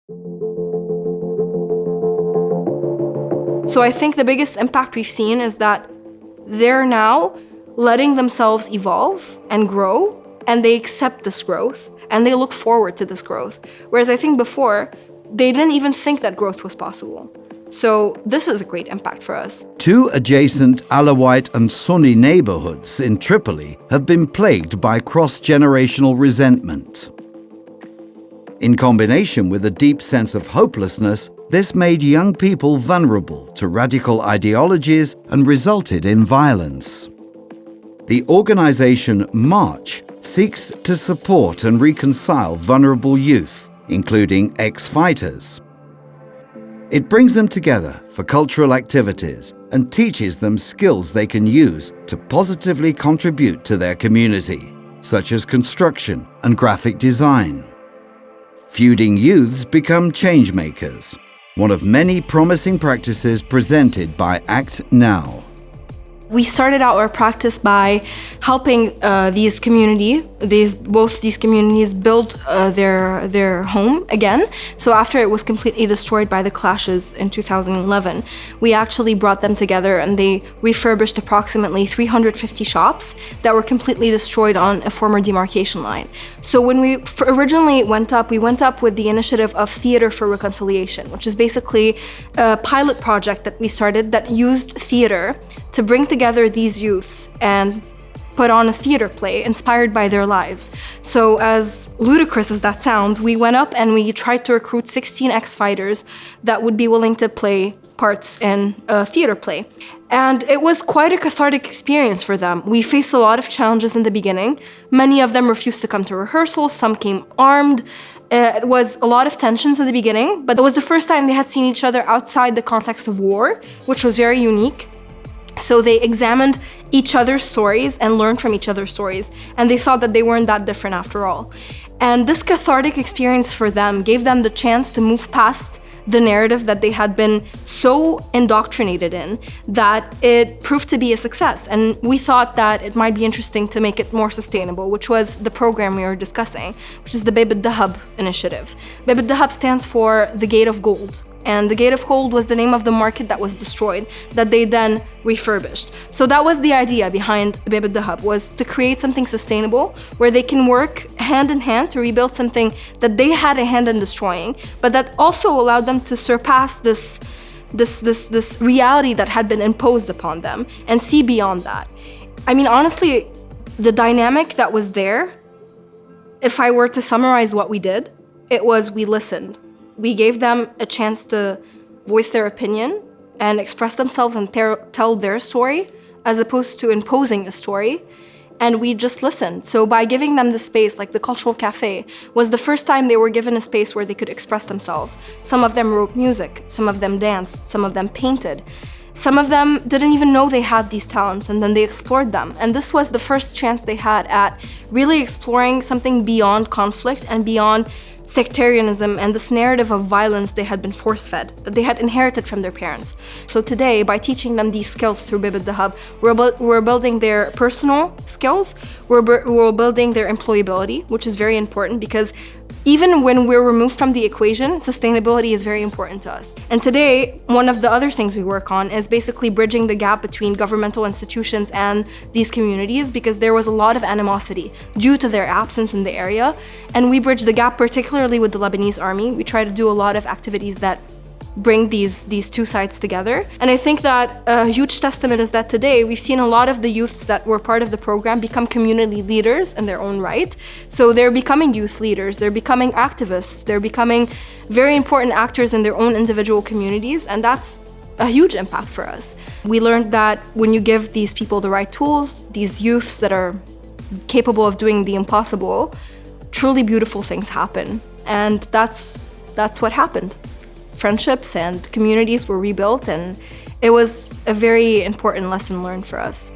So I think the biggest impact we've seen is that they're now letting themselves evolve and grow, and they accept this growth, and they look forward to this growth. Whereas I think before, they didn't even think that growth was possible. So this is a great impact for us. 2 adjacent Alawite and Sunni neighbourhoods in Tripoli have been plagued by cross-generational resentment. In combination with a deep sense of hopelessness, this made young people vulnerable to radical ideologies and resulted in violence. The organisation March seeks to support and reconcile vulnerable youth, including exfighters. It brings them together for cultural activities and teaches them skills they can use to positively contribute to their community, such as construction and graphic design. Feuding youths become changemakers, one of many promising practices presented by Act Now. We started out our practice by helping both these communities build their home again. So after it was completely destroyed by the clashes in 2011, we actually brought them together and they refurbished approximately 350 shops that were completely destroyed on a former demarcation line. So when we originally went up with the initiative of Theatre for Reconciliation, which is basically a pilot project that we started that used theater to bring together these youths and put on a theater play inspired by their lives. So as ludicrous as that sounds, we went up and we tried to recruit 16 ex-fighters that would be willing to play parts in a theater play. And it was quite a cathartic experience for them. We faced a lot of challenges in the beginning. Many of them refused to come to rehearsals, some came armed. It was a lot of tensions in the beginning, but it was the first time they had seen each other outside the context of war, which was very unique. So they examined each other's stories and learned from each other's stories, and they saw that they weren't that different after all. And this cathartic experience for them gave them the chance to move past the narrative that they had been so indoctrinated in that it proved to be a success. And we thought that it might be interesting to make it more sustainable, which was the program we were discussing, which is the Dahab initiative. Dahab stands for the Gate of Gold. And the Gate of Gold was the name of the market that was destroyed, that they then refurbished. So that was the idea behind Dahab, was to create something sustainable where they can work hand in hand to rebuild something that they had a hand in destroying, but that also allowed them to surpass this reality that had been imposed upon them and see beyond that. I mean, honestly, the dynamic that was there, if I were to summarize what we did, it was we listened. We gave them a chance to voice their opinion and express themselves and tell their story, as opposed to imposing a story. And we just listened. So by giving them the space, like the cultural cafe, was the first time they were given a space where they could express themselves. Some of them wrote music, some of them danced, some of them painted. Some of them didn't even know they had these talents, and then they explored them. And this was the first chance they had at really exploring something beyond conflict and beyond sectarianism and this narrative of violence they had been force-fed, that they had inherited from their parents. So today, by teaching them these skills through Dahab, we're building their personal skills, we're building their employability, which is very important because even when we're removed from the equation, sustainability is very important to us. And today, one of the other things we work on is basically bridging the gap between governmental institutions and these communities, because there was a lot of animosity due to their absence in the area. And we bridge the gap particularly with the Lebanese army. We try to do a lot of activities that bring these two sides together. And I think that a huge testament is that today we've seen a lot of the youths that were part of the program become community leaders in their own right. So they're becoming youth leaders, they're becoming activists, they're becoming very important actors in their own individual communities, and that's a huge impact for us. We learned that when you give these people the right tools, these youths that are capable of doing the impossible, truly beautiful things happen. And that's what happened. Friendships and communities were rebuilt, and it was a very important lesson learned for us.